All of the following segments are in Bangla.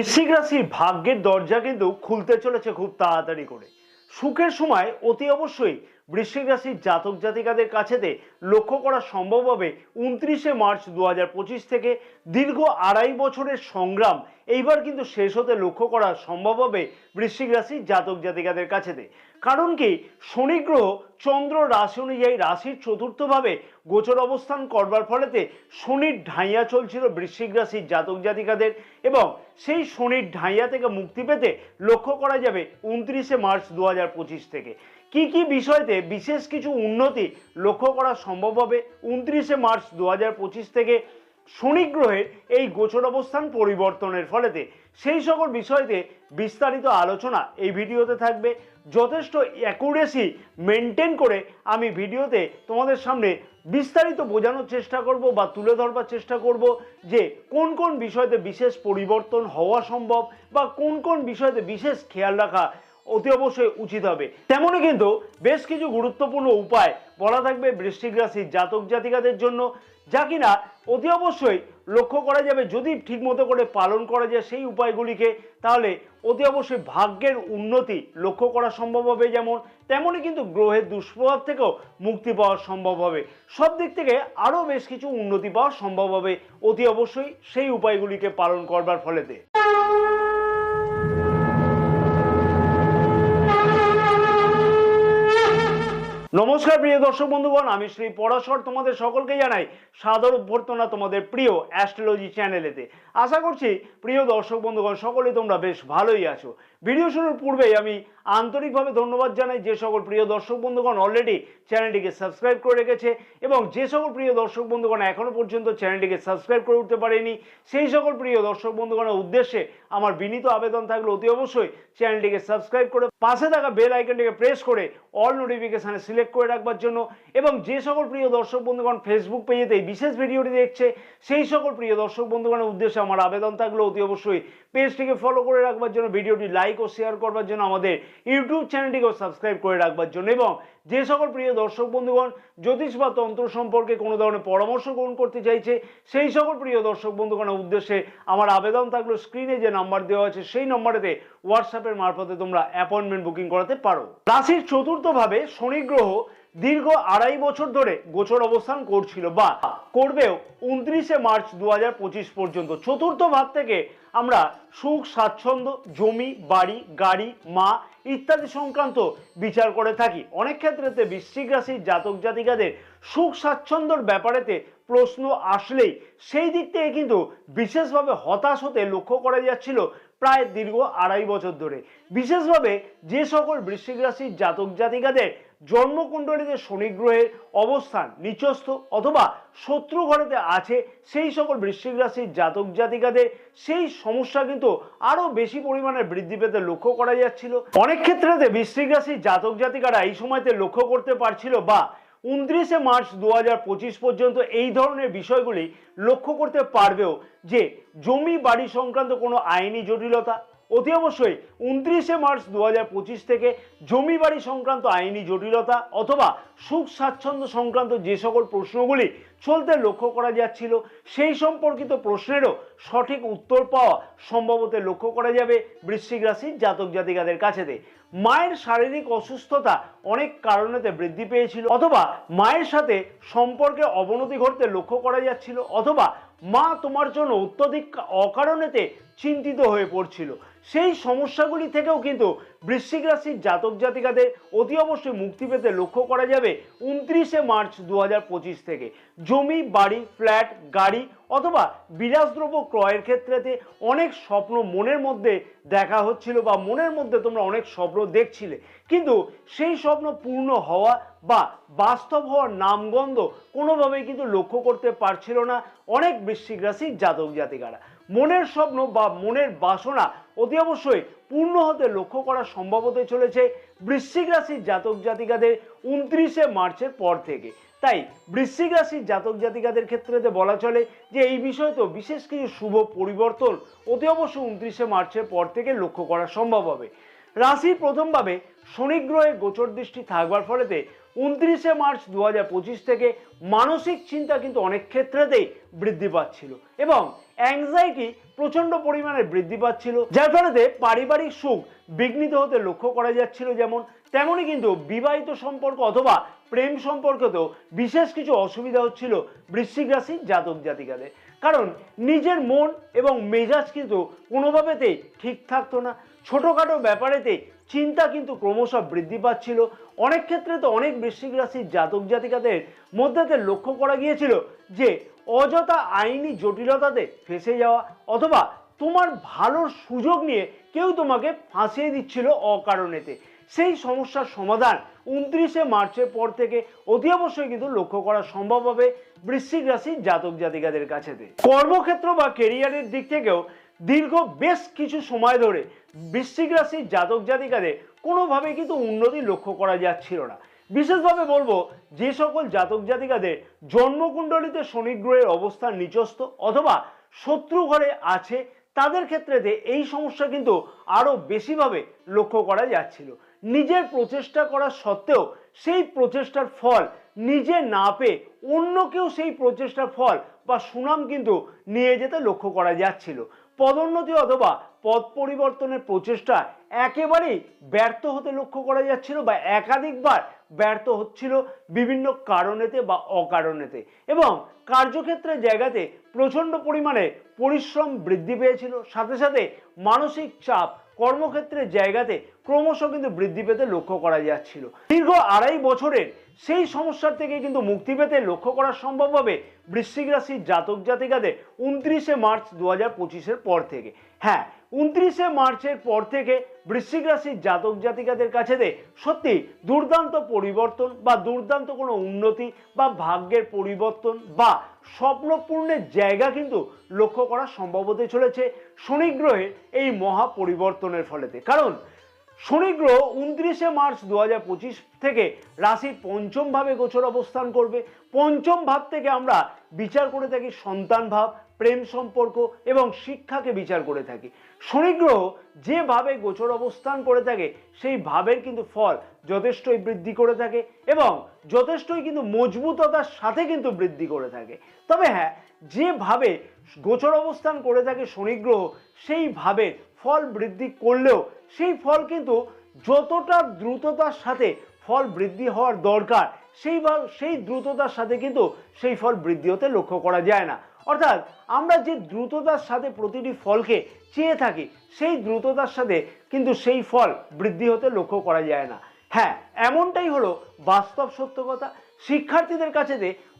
বৃশ্চিক রাশির ভাগ্যের দরজা কিন্তু খুলতে চলেছে খুব তাড়াতাড়ি করে। সুখের সময় অতি অবশ্যই বৃশ্চিক রাশির জাতক জাতিকাদের কাছেতে লক্ষ্য করা সম্ভব হবে 29শে মার্চ 2025 থেকে। দীর্ঘ 2.5 বছরের সংগ্রাম এইবার কিন্তু শেষ হতে লক্ষ্য করা সম্ভব হবে বৃশ্চিক রাশির জাতক জাতিকাদের কাছেতে। কারণ কি, শনি গ্রহ চন্দ্র রাশি অনুযায়ী রাশির চতুর্থভাবে গোচর অবস্থান করবার ফলেতে শনির ঢাইয়া চলছিল বৃশ্চিক রাশির জাতক জাতিকাদের, এবং সেই শনির ঢাইয়া থেকে মুক্তি পেতে লক্ষ্য করা যাবে 29শে মার্চ 2025 থেকে। কি কি বিষয়তে বিশেষ কিছু উন্নতি লক্ষ্য করা সম্ভব হবে 29শে মার্চ 2025 থেকে শনি গ্রহের এই গোচর অবস্থান পরিবর্তনের ফলেতে, সেই সকল বিষয়তে বিস্তারিত আলোচনা এই ভিডিওতে থাকবে। যথেষ্ট অ্যাকুরেসি মেনটেন করে আমি ভিডিওতে তোমাদের সামনে বিস্তারিত বোঝানোর চেষ্টা করব বা তুলে ধরবার চেষ্টা করব যে কোন কোন বিষয়তে বিশেষ পরিবর্তন হওয়া সম্ভব বা কোন কোন বিষয়তে বিশেষ খেয়াল রাখা অতি অবশ্যই উচিত হবে। তেমনই কিন্তু বেশ কিছু গুরুত্বপূর্ণ উপায় বলা থাকবে বৃশ্চিক রাশির জাতক জাতিকাদের জন্য, যা কিনা অতি অবশ্যই লক্ষ্য করা যাবে যদি ঠিকমতো করে পালন করা যায় সেই উপায়গুলিকে, তাহলে অতি অবশ্যই ভাগ্যের উন্নতি লক্ষ্য করা সম্ভব হবে। যেমন তেমনই কিন্তু গ্রহের দুষ্প্রভাব থেকেও মুক্তি পাওয়া সম্ভব হবে। সব দিক থেকে আরও বেশ কিছু উন্নতি পাওয়া সম্ভব হবে অতি অবশ্যই সেই উপায়গুলিকে পালন করবার ফলেতে। নমস্কার প্রিয় দর্শক বন্ধুগণ, আমি শ্রী পরাশর তোমাদের সকলকে জানাই সাদর অভ্যর্থনা তোমাদের প্রিয় অ্যাস্ট্রোলজি চ্যানেলেতে। আশা করছি প্রিয় দর্শক বন্ধুগণ সকলেই তোমরা বেশ ভালোই আছো। ভিডিও শুরুর পূর্বেই আমি আন্তরিকভাবে ধন্যবাদ জানাই যে সকল প্রিয় দর্শক বন্ধুগণ অলরেডি চ্যানেলটিকে সাবস্ক্রাইব করে রেখেছে, এবং যে সকল প্রিয় দর্শক বন্ধুগণ এখনো পর্যন্ত চ্যানেলটিকে সাবস্ক্রাইব করে উঠতে পারেনি সেই সকল প্রিয় দর্শক বন্ধুগণের উদ্দেশ্যে আমার বিনীত আবেদন থাকলে অতি অবশ্যই চ্যানেলটিকে সাবস্ক্রাইব করে পাশে থাকা বেল আইকনটিকে প্রেস করে অল নোটিফিকেশনে সিলেক্ট করে রাখবার জন্য, এবং যে সকল প্রিয় দর্শক বন্ধুগণ ফেসবুক পেজেতে বিশেষ ভিডিওটি দেখছে সেই সকল প্রিয় দর্শক বন্ধুগণের উদ্দেশ্যে আমার আবেদন থাকলে অতি অবশ্যই পেজটিকে ফলো করে রাখবার জন্য, ভিডিওটি লাইক ও শেয়ার করবার জন্য, আমাদের ইউটিউব চ্যানেলটিকেও সাবস্ক্রাইব করে রাখবার জন্য, এবং যে সকল প্রিয় দর্শক বন্ধুগণ জ্যোতিষ বা তন্ত্র সম্পর্কে কোনো ধরনের পরামর্শ গ্রহণ করতে চাইছে সেই সকল প্রিয় দর্শক বন্ধুগণের উদ্দেশ্যে আমার আবেদন থাকলো স্ক্রিনে যে নাম্বার দেওয়া আছে সেই নম্বরেতে হোয়াটসঅ্যাপের মারফতে তোমরা অ্যাপয়েন্টমেন্ট বুকিং করাতে পারো। রাশির চতুর্থভাবে শনি গ্রহ দীর্ঘ 2.5 বছর ধরে গোচর অবস্থান করছিল বা করবেও 29শে মার্চ 2025 পর্যন্ত। চতুর্থ ভাব থেকে আমরা সুখ স্বাচ্ছন্দ্য, জমি বাড়ি গাড়ি মা ইত্যাদি সংক্রান্ত বিচার করে থাকি। অনেক ক্ষেত্রেতে বৃশ্চিক রাশির জাতক জাতিকাদের সুখ স্বাচ্ছন্দ্যর ব্যাপারেতে প্রশ্ন আসলেই সেই দিক থেকে কিন্তু বিশেষভাবে হতাশ হতে লক্ষ্য করা যাচ্ছিল প্রায় দীর্ঘ 2.5 বছর ধরে। বিশেষভাবে যে সকল বৃশ্চিক রাশির জাতক জাতিকাদের জন্মকুণ্ডলীতে শনি গ্রহের অবস্থান নিচস্থ অথবা শত্রু ঘরেতে আছে সেই সকল বৃশ্চিক রাশির জাতক জাতিকাদের সেই সমস্যা কিন্তু আরো বেশি পরিমাণে বৃদ্ধি পেতে লক্ষ্য করা যাচ্ছিল। অনেক ক্ষেত্রেতে বৃশ্চিক রাশির জাতক জাতিকারা এই সময়তে লক্ষ্য করতে পারছিল বা 29শে মার্চ 2025 পর্যন্ত এই ধরনের বিষয়গুলি লক্ষ্য করতে পারবেও যে জমি বাড়ি সংক্রান্ত কোনো আইনি জটিলতা, অতি অবশ্যই 29শে মার্চ 2025 থেকে জমি বাড়ি সংক্রান্ত আইনি জটিলতা অথবা সুখ স্বাচ্ছন্দ্য সংক্রান্ত যে সকল প্রশ্নগুলি চলতে লক্ষ্য করা যাচ্ছিল সেই সম্পর্কিত প্রশ্নেরও সঠিক উত্তর পাওয়া সম্ভবত লক্ষ্য করা যাবে বৃশ্চিক রাশির জাতক জাতিকাদের কাছেতে। মায়ের শারীরিক অসুস্থতা অনেক কারণেতে বৃদ্ধি পেয়েছিল, অথবা মায়ের সাথে সম্পর্কে অবনতি ঘটতে লক্ষ্য করা যাচ্ছিল, অথবা মা তোমার জন্য অত্যধিক অকারণেতে চিন্তিত হয়ে পড়ছিল। সেই সমস্যাগুলি থেকেও কিন্তু বৃশ্চিক রাশির জাতক জাতিকাদের অতি অবশ্যই মুক্তি পেতে লক্ষ্য করা যাবে 29শে মার্চ 2025 থেকে। জমি বাড়ি ফ্ল্যাট গাড়ি অথবা বিলাসদ্রব্য ক্রয়ের ক্ষেত্রেতে অনেক স্বপ্ন মনের মধ্যে দেখা হচ্ছিল বা মনের মধ্যে তোমরা অনেক স্বপ্ন দেখছিলে, কিন্তু সেই স্বপ্ন পূর্ণ হওয়া বা বাস্তব হওয়ার নামগন্ধ কোনোভাবেই কিন্তু লক্ষ্য করতে পারছিল না অনেক বৃশ্চিক রাশির জাতক জাতিকারা। মনের স্বপ্ন বা মনের বাসনা অতি অবশ্যই পূর্ণ হতে লক্ষ্য করা সম্ভব হতে চলেছে বৃশ্চিক রাশির জাতক জাতিকাদের 29শে মার্চের পর থেকে। তাই বৃশ্চিক রাশির জাতক জাতিকাদের ক্ষেত্রে বলা চলে যে এই বিষয়ে তো বিশেষ কিছু শুভ পরিবর্তন অতি অবশ্যই 29শে মার্চের পর থেকে লক্ষ্য করা সম্ভব হবে। রাশির প্রথমভাবে শনি গ্রহের গোচর দৃষ্টি থাকবার ফলেতে 29শে মার্চ 2025 থেকে মানসিক চিন্তা কিন্তু অনেক ক্ষেত্রেতেই বৃদ্ধি পাচ্ছিল, এবং অ্যাংজাইটি প্রচন্ড পরিমাণে বৃদ্ধি পাচ্ছিল, যার ফলে পারিবারিক সুখ বিঘ্নিত হতে লক্ষ্য করা যাচ্ছিল। যেমন তেমনই কিন্তু বিবাহিত সম্পর্ক অথবা প্রেম সম্পর্কতেও বিশেষ কিছু অসুবিধা হচ্ছিল বৃশ্চিক রাশির জাতক জাতিকাদের। কারণ নিজের মন এবং মেজাজ কিন্তু কোনোভাবেতেই ঠিক থাকতো না। ছোটোখাটো ব্যাপারেতে চিন্তা কিন্তু ক্রমশ বৃদ্ধি পাচ্ছিল। অনেক ক্ষেত্রে তো অনেক বৃশ্চিক রাশির জাতক জাতিকাদের মধ্যে লক্ষ্য করা গিয়েছিল যে অযথা আইনি জটিলতাতে ফেঁসে যাওয়া অথবা তোমার ভালোর সুযোগ নিয়ে কেউ তোমাকে ফাঁসিয়ে দিচ্ছিল অকারণেতে। সেই সমস্যার সমাধান 29শে মার্চের পর থেকে অতি অবশ্যই কিন্তু লক্ষ্য করা সম্ভব হবে বৃশ্চিক রাশির জাতক জাতিকাদের কাছেতে। কর্মক্ষেত্র বা কেরিয়ারের দিক থেকেও দীর্ঘ বেশ কিছু সময় ধরে বৃশ্চিক রাশির জাতক জাতিকাদের কোনোভাবে কিন্তু উন্নতি লক্ষ্য করা যাচ্ছিল না। বিশেষভাবে বলবো, যে সকল জাতক জাতিকাদের জন্মকুণ্ডলিতে শনি গ্রহের অবস্থান নিচস্থ অথবা শত্রু ঘরে আছে, তাদের ক্ষেত্রেতে এই সমস্যা কিন্তু আরো বেশিভাবে লক্ষ্য করা যাচ্ছিল। নিজের প্রচেষ্টা করা সত্ত্বেও সেই প্রচেষ্টার ফল নিজে না পেয়ে অন্য কেউ সেই প্রচেষ্টার ফল বা সুনাম কিন্তু নিয়ে যেতে লক্ষ্য করা যাচ্ছিল। পদোন্নতি অথবা পদ পরিবর্তনের প্রচেষ্টা একেবারেই ব্যর্থ হতে লক্ষ্য করা যাচ্ছিল বা একাধিকবার ব্যর্থ হচ্ছিল বিভিন্ন কারণেতে বা অকারণেতে। এবং কার্যক্ষেত্রের জায়গাতে প্রচন্ড পরিমাণে পরিশ্রম বৃদ্ধি পেয়েছিল, সাথে সাথে মানসিক চাপ কর্মক্ষেত্রের জায়গাতে ক্রমশ কিন্তু বৃদ্ধি পেতে লক্ষ্য করা যাচ্ছিল। দীর্ঘ 2.5 বছরের সেই সমস্যার থেকে কিন্তু মুক্তি পেতে লক্ষ্য করা সম্ভব হবে বৃশ্চিক রাশির জাতক জাতিকাদের 29শে মার্চ 2025-এর পর থেকে। হ্যাঁ, 29শে মার্চের পর থেকে বৃশ্চিক রাশির জাতক জাতিকাদের কাছে সত্যি দুর্দান্ত পরিবর্তন বা দুর্দান্ত কোনো উন্নতি বা ভাগ্যের পরিবর্তন বা স্বপ্নপূর্ণের জায়গা কিন্তু লক্ষ্য করা সম্ভব হতে চলেছে শনি গ্রহের এই মহা পরিবর্তনের ফলেতে। কারণ শনি গ্রহ 29শে মার্চ 2025 থেকে রাশির পঞ্চম ভাবে গোচর অবস্থান করবে। পঞ্চম ভাব থেকে আমরা বিচার করে থাকি সন্তান ভাব, প্রেম সম্পর্ক এবং শিক্ষাকে বিচার করে থাকি। শনি গ্রহ যেভাবে গোচর অবস্থান করে থাকে সেই ভাবের কিন্তু ফল যথেষ্টই বৃদ্ধি করে থাকে এবং যথেষ্টই কিন্তু মজবুততার সাথে কিন্তু বৃদ্ধি করে থাকে। তবে হ্যাঁ, যেভাবে গোচর অবস্থান করে থাকে শনি গ্রহ সেই ভাবের ফল বৃদ্ধি করলেও সেই ফল কিন্তু যতটা দ্রুততার সাথে ফল বৃদ্ধি হওয়ার দরকার সেই দ্রুততার সাথে কিন্তু সেই ফল বৃদ্ধি হতে লক্ষ্য করা যায় না। অর্থাৎ আমরা যে দ্রুততার সাথে প্রতিটি ফলকে চেয়ে থাকি সেই দ্রুততার সাথে কিন্তু সেই ফল বৃদ্ধি হতে লক্ষ্য করা যায় না। হ্যাঁ, এমনটাই হলো বাস্তব সত্য কথা। শিক্ষার্থীদের কাছে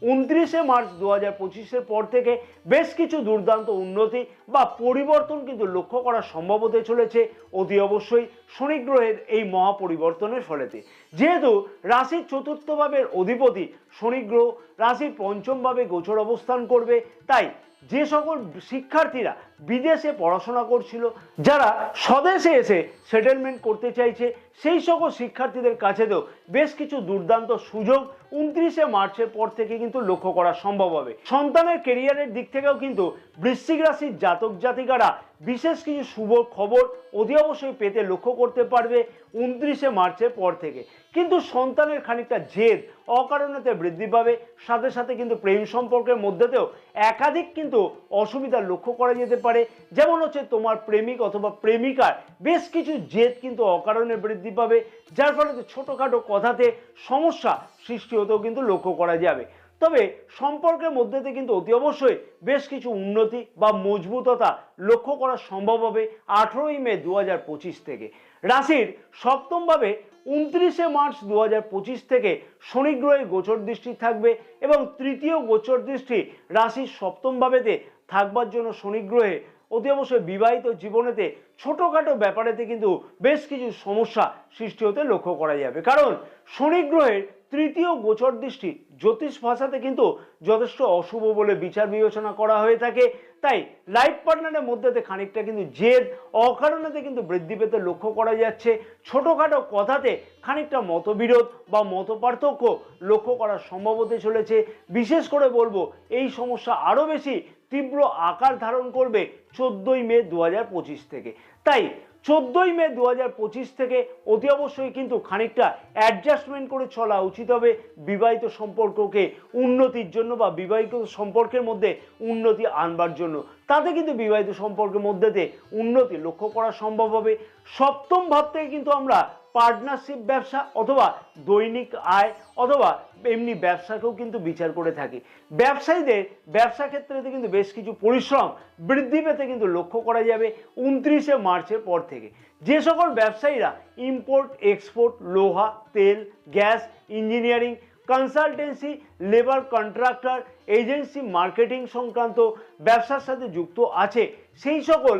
29শে মার্চ 2025-এর পর থেকে বেশ কিছু দুর্দান্ত উন্নতি বা পরিবর্তন কিন্তু লক্ষ্য করা সম্ভব হতে চলেছে অতি অবশ্যই শনি গ্রহের এই মহা পরিবর্তনের ফলেতে। যেহেতু রাশির চতুর্থ ভাবের অধিপতি শনি গ্রহ রাশির পঞ্চম ভাবে গোচর অবস্থান করবে, তাই যে সকল শিক্ষার্থীরা বিদেশে পড়াশোনা করছিল, যারা স্বদেশে এসে সেটেলমেন্ট করতে চাইছে, সেই সকল শিক্ষার্থীদের কাছেও বেশ কিছু দুর্দান্ত সুযোগ 29শে মার্চের পর থেকে কিন্তু লক্ষ্য করা সম্ভব হবে। সন্তানের কেরিয়ারের দিক থেকেও কিন্তু বৃশ্চিক রাশির জাতক জাতিকারা বিশেষ কিছু শুভ খবর অতি অবশ্যই পেতে লক্ষ্য করতে পারবে 29শে মার্চের পর থেকে। কিন্তু সন্তানের খানিকটা জেদ অকারণেতে বৃদ্ধি পাবে, সাথে সাথে কিন্তু প্রেম সম্পর্কের মধ্যেতেও একাধিক কিন্তু অসুবিধা লক্ষ্য করা যেতে পারে। যেমন হচ্ছে তোমার প্রেমিক অথবা প্রেমিকার বেশ কিছু জেদ কিন্তু অকারণে বৃদ্ধি পাবে, যার ফলে ছোটখাটো কথাতে সমস্যা সৃষ্টি হতেও কিন্তু লক্ষ্য করা যাবে। তবে সম্পর্কের মধ্যে থেকে কিন্তু অতি অবশ্যই বেশ কিছু উন্নতি বা মজবুততা লক্ষ্য করা সম্ভব হবে 18ই মে 2025 থেকে। রাশির সপ্তম ভাবে 29শে মার্চ 2025 থেকে শনি গ্রহের গোচর দৃষ্টি থাকবে এবং তৃতীয় গোচর দৃষ্টি রাশির সপ্তম ভাবেতে থাকবার জন্য শনি গ্রহে অতি অবশ্যই বিবাহিত জীবনেতে ছোটখাটো ব্যাপারেতে কিন্তু বেশ কিছু সমস্যা সৃষ্টি হতে লক্ষ্য করা যাবে। কারণ শনি গ্রহের তৃতীয় গোচর দৃষ্টি জ্যোতিষ ভাষাতে কিন্তু যথেষ্ট অশুভ বলে বিচার বিবেচনা করা হয়ে থাকে। তাই লাইফ পার্টনারের মধ্যে খানিকটা কিন্তু জেদ অকারণেতে কিন্তু বৃদ্ধি পেতে লক্ষ্য করা যাচ্ছে। ছোটখাটো কথাতে খানিকটা মতবিরোধ বা মতপার্থক্য লক্ষ্য করা সম্ভব হতে চলেছে। বিশেষ করে বলবো এই সমস্যা আরো বেশি তীব্র আকার ধারণ করবে 14ই মে 2025 থেকে। তাই 14ই মে 2025 থেকে অতি অবশ্যই কিন্তু খানিকটা অ্যাডজাস্টমেন্ট করে চলা উচিত হবে বিবাহিত সম্পর্ককে উন্নতির জন্য বা বিবাহিত সম্পর্কের মধ্যে উন্নতি আনবার জন্য। তাতে কিন্তু বিবাহিত সম্পর্কের মধ্যেতে উন্নতি লক্ষ্য করা সম্ভব হবে। সপ্তম ভাব থেকে কিন্তু আমরা পার্টনারশিপ ব্যবসা অথবা দৈনিক আয় অথবা এমনি ব্যবসাকেও কিন্তু বিচার করে থাকি। ব্যবসায়ীদের ব্যবসা ক্ষেত্রে কিন্তু বেশ কিছু পরিশ্রম বৃদ্ধি পেতে কিন্তু লক্ষ্য করা যাবে 29শে মার্চের পর থেকে। যে সকল ব্যবসায়ীরা ইম্পোর্ট এক্সপোর্ট, লোহা, তেল, gas, engineering, consultancy, labour contractor, agency, marketing সংক্রান্ত ব্যবসার সাথে যুক্ত আছে সেই সকল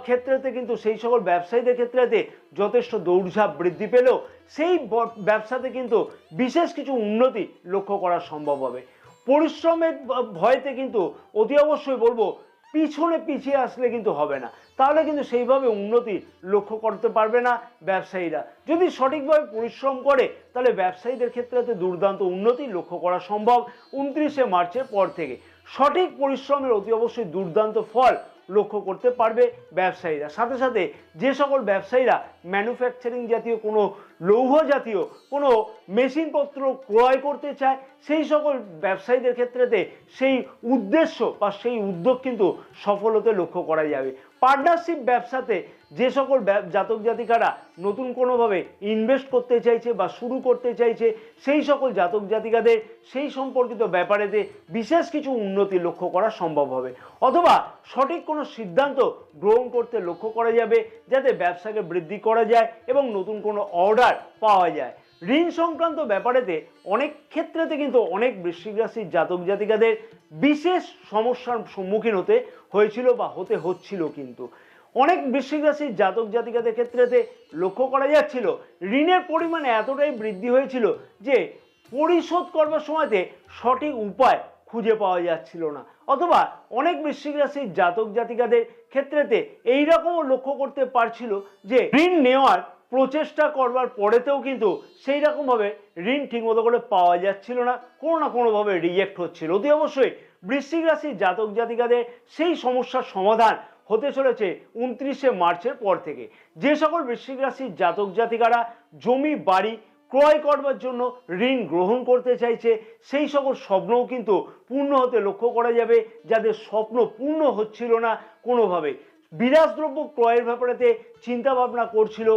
ক্ষেত্রেতে কিন্তু সেই সকল ব্যবসায়ীদের ক্ষেত্রেতে যথেষ্ট দৌড়ঝাঁপ বৃদ্ধি পেলেও সেই ব্যবসাতে কিন্তু বিশেষ কিছু উন্নতি লক্ষ্য করা সম্ভব হবে। পরিশ্রমের ভয়তে কিন্তু অতি অবশ্যই বলবো পিছিয়ে আসলে কিন্তু হবে না, তাহলে কিন্তু সেইভাবে উন্নতি লক্ষ্য করতে পারবে না ব্যবসায়ীরা। যদি সঠিকভাবে পরিশ্রম করে তাহলে ব্যবসায়ীদের ক্ষেত্রে দুর্দান্ত উন্নতি লক্ষ্য করা সম্ভব 29শে মার্চের পর থেকে। সঠিক পরিশ্রমের অতি অবশ্যই দুর্দান্ত ফল লক্ষ্য করতে পারবে ব্যবসায়ীরা। সাথে সাথে যে সকল ব্যবসায়ীরা ম্যানুফ্যাকচারিং জাতীয় কোনো লৌহ জাতীয় কোনো মেশিনপত্র ক্রয় করতে চায় সেই সকল ব্যবসায়ীদের ক্ষেত্রেতে সেই উদ্দেশ্য বা সেই উদ্যোগ কিন্তু সফল হতে লক্ষ্য করা যাবে। পার্টনারশিপ ব্যবসাতে যে সকল জাতক জাতিকারা নতুন কোনোভাবে ইনভেস্ট করতে চাইছে বা শুরু করতে চাইছে সেই সকল জাতক জাতিকাদের সেই সম্পর্কিত ব্যাপারেতে বিশেষ কিছু উন্নতি লক্ষ্য করা সম্ভব হবে, অথবা সঠিক কোনো সিদ্ধান্ত গ্রহণ করতে লক্ষ্য করা যাবে যাতে ব্যবসাকে বৃদ্ধি করা যায় এবং নতুন কোনো অর্ডার পাওয়া যায়। ঋণ সংক্রান্ত ব্যাপারেতে অনেক ক্ষেত্রেতে কিন্তু অনেক বৃশ্চিক রাশির জাতক জাতিকাদের বিশেষ সমস্যার সম্মুখীন হতে হয়েছিল বা হতে হচ্ছিল। কিন্তু অনেক বৃশ্চিক রাশির জাতক জাতিকাদের ক্ষেত্রেতে লক্ষ্য করা যাচ্ছিল ঋণের পরিমাণ এতটাই বৃদ্ধি হয়েছিল যে পরিশোধ করবার সময়তে সঠিক উপায় খুঁজে পাওয়া যাচ্ছিল না, অথবা অনেক বৃশ্চিক রাশির জাতক জাতিকাদের ক্ষেত্রেতে এইরকমও লক্ষ্য করতে পারছিল যে ঋণ নেওয়ার প্রচেষ্টা করবার পরেতেও কিন্তু সেই রকমভাবে ঋণ ঠিকমতো করে পাওয়া যাচ্ছিল না, কোনো না কোনোভাবে রিজেক্ট হচ্ছিল। অতি অবশ্যই বৃশ্চিক রাশির জাতক জাতিকাদের সেই সমস্যার সমাধান হতে চলেছে 29শে মার্চের পর থেকে। যে সকল বৃশ্চিক রাশির জাতক জাতিকারা জমি বাড়ি ক্রয় করবার জন্য ঋণ গ্রহণ করতে চাইছে সেই সকল স্বপ্নও কিন্তু পূর্ণ হতে লক্ষ্য করা যাবে। যাদের স্বপ্ন পূর্ণ হচ্ছিল না কোনোভাবে, বিলাসদ্রব্য ক্রয়ের ব্যাপারেতে চিন্তা ভাবনা করছিল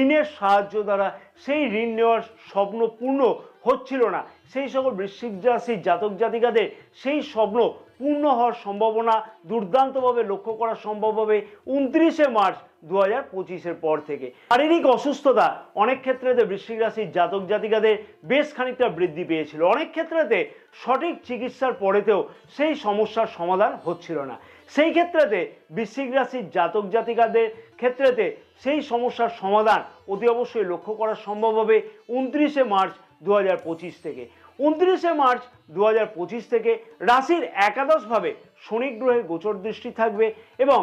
ঋণের সাহায্য দ্বারা সেই ঋণ নেওয়ার স্বপ্ন পূর্ণ হচ্ছিল না, সেই সকল বৃশ্চিক রাশির জাতক জাতিকাদের সেই স্বপ্ন পূর্ণ হওয়ার সম্ভাবনা দুর্দান্তভাবে লক্ষ্য করা সম্ভব হবে 29শে মার্চ 2025-এর পর থেকে। শারীরিক অসুস্থতা অনেক ক্ষেত্রেতে বৃশ্চিক রাশির জাতক জাতিকাদের বেশ খানিকটা বৃদ্ধি পেয়েছিল। অনেক ক্ষেত্রেতে সঠিক চিকিৎসার পরেতেও সেই সমস্যার সমাধান হচ্ছিল না। সেই ক্ষেত্রেতে বৃশ্চিক রাশির জাতক জাতিকাদের ক্ষেত্রেতে সেই সমস্যার সমাধান অতি অবশ্যই লক্ষ্য করা সম্ভব হবে 29শে মার্চ 2025 থেকে। 29শে মার্চ 2025 থেকে রাশির একাদশভাবে শনি গ্রহের গোচর দৃষ্টি থাকবে এবং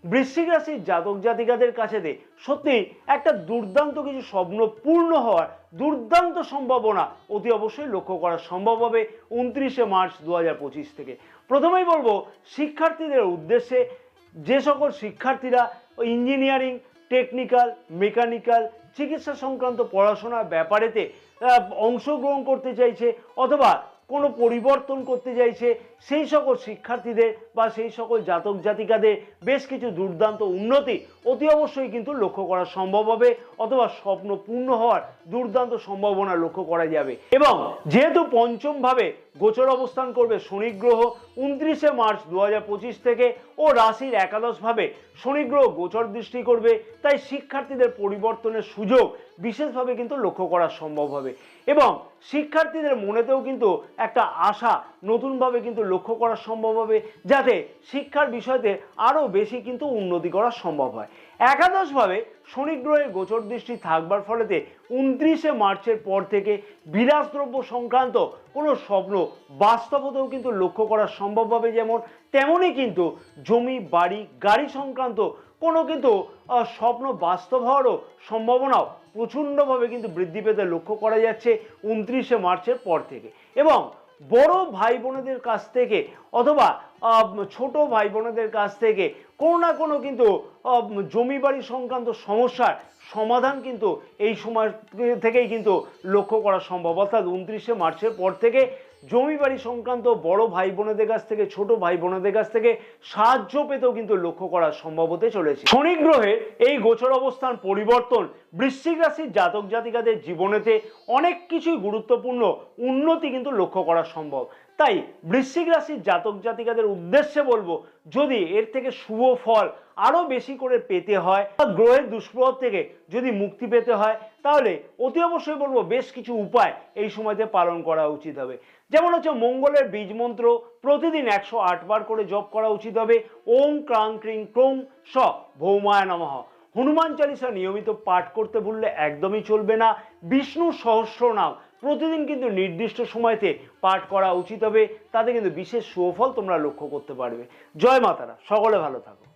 বৃশ্চিক রাশির জাতক জাতিকাদের কাছেতে সত্যি একটা দুর্দান্ত কিছু স্বপ্ন পূর্ণ হওয়ার দুর্দান্ত সম্ভাবনা অতি অবশ্যই লক্ষ্য করা সম্ভব হবে 29শে মার্চ 2025 থেকে। প্রথমেই বলবো শিক্ষার্থীদের উদ্দেশ্যে, যে সকল শিক্ষার্থীরা ইঞ্জিনিয়ারিং, টেকনিক্যাল, মেকানিক্যাল, চিকিৎসা সংক্রান্ত পড়াশোনার ব্যাপারেতে অংশগ্রহণ করতে চাইছে অথবা কোনো পরিবর্তন করতে চাইছে সেই সকল শিক্ষার্থীদের বা সেই সকল জাতক জাতিকাদের বেশ কিছু দুর্দান্ত উন্নতি অতি অবশ্যই কিন্তু লক্ষ্য করা সম্ভব হবে, অথবা স্বপ্ন পূর্ণ হওয়ার দুর্দান্ত সম্ভাবনা লক্ষ্য করা যাবে। এবং যেহেতু পঞ্চম ভাবে গোচর অবস্থান করবে শনি গ্রহ 29শে মার্চ 2025 থেকে ও রাশির একাদশভাবে শনি গ্রহ গোচর দৃষ্টি করবে, তাই শিক্ষার্থীদের পরিবর্তনের সুযোগ বিশেষভাবে কিন্তু লক্ষ্য করা সম্ভব হবে এবং শিক্ষার্থীদের মনেতেও কিন্তু একটা আশা নতুনভাবে কিন্তু লক্ষ্য করা সম্ভব হবে যাতে শিক্ষার বিষয়তে আরও বেশি কিন্তু উন্নতি করা সম্ভব হয়। একাদশভাবে শনি গ্রহের গোচর দৃষ্টি থাকবার ফলেতে 29শে মার্চের পর থেকে বিলাসদ্রব্য সংক্রান্ত কোনো স্বপ্ন বাস্তব হতেও কিন্তু লক্ষ্য করা সম্ভব হবে, যেমন তেমনই কিন্তু জমি বাড়ি গাড়ি সংক্রান্ত কোনো কিন্তু স্বপ্ন বাস্তব হওয়ারও সম্ভাবনাও প্রচণ্ডভাবে কিন্তু বৃদ্ধি পেতে লক্ষ্য করা যাচ্ছে 29শে মার্চের পর থেকে। এবং বড় ভাই বোনেদের কাছ থেকে অথবা ছোট ভাই বোনেদের কাছ থেকে কোনো না কোনো কিন্তু জমি বাড়ি সংক্রান্ত সমস্যার সমাধান কিন্তু এই সময় থেকেই কিন্তু লক্ষ্য করা সম্ভব। অর্থাৎ 29শে মার্চের পর থেকে জমি বাড়ি সংক্রান্ত বড় ভাই বোনেদের কাছ থেকে, ছোট ভাই বোনেদের কাছ থেকে সাহায্য পেতেও কিন্তু লক্ষ্য করা সম্ভব হতে চলেছে। শনি গ্রহের এই গোচর অবস্থান পরিবর্তন বৃশ্চিক রাশির জাতক জাতিকাদের জীবনেতে অনেক কিছুই গুরুত্বপূর্ণ উন্নতি কিন্তু লক্ষ্য করা সম্ভব। তাই বৃশ্চিক রাশির জাতক জাতিকাদের উদ্দেশ্যে বলবো, যদি এর থেকে শুভ ফল আরো বেশি করে পেতে হয়, গ্রহের দুষ্প্রভাব থেকে যদি মুক্তি পেতে হয়, তাহলে অতি অবশ্যই বলবো বেশ কিছু উপায় এই সময়তে পালন করা উচিত হবে। যেমন হচ্ছে মঙ্গলের বীজ মন্ত্র প্রতিদিন 108 বার করে জপ করা উচিত হবে। ওম ক্রাং ক্রিং ক্রৌং স ভৌমায় নমঃ। হনুমান চালিসা নিয়মিত পাঠ করতে ভুললে একদমই চলবে না। বিষ্ণু সহস্রনাম প্রতিদিন কিন্তু নির্দিষ্ট সময়তে পাঠ করা উচিত হবে, তাতে কিন্তু বিশেষ সুফল তোমরা লক্ষ্য করতে পারবে। জয় মাতারা, সকলে ভালো থাকো।